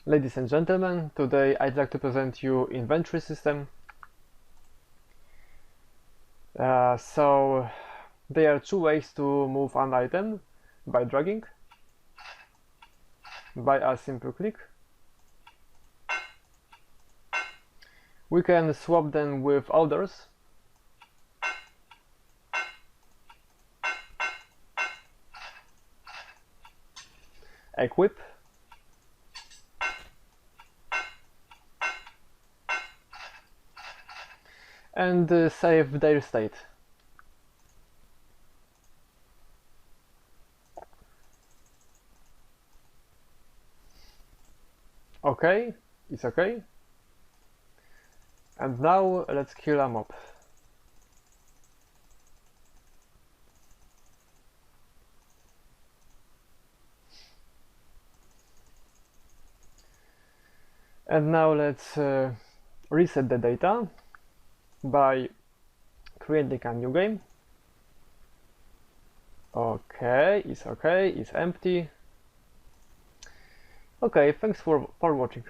Ladies and gentlemen, today I'd like to present you inventory system. So there are two ways to move an item: by dragging, by a simple click. We can swap them with orders. Equip. And save their state. Okay, it's okay. And now let's kill a mob. And now let's reset the data by creating a new game. Okay, it's empty. Okay, thanks for watching.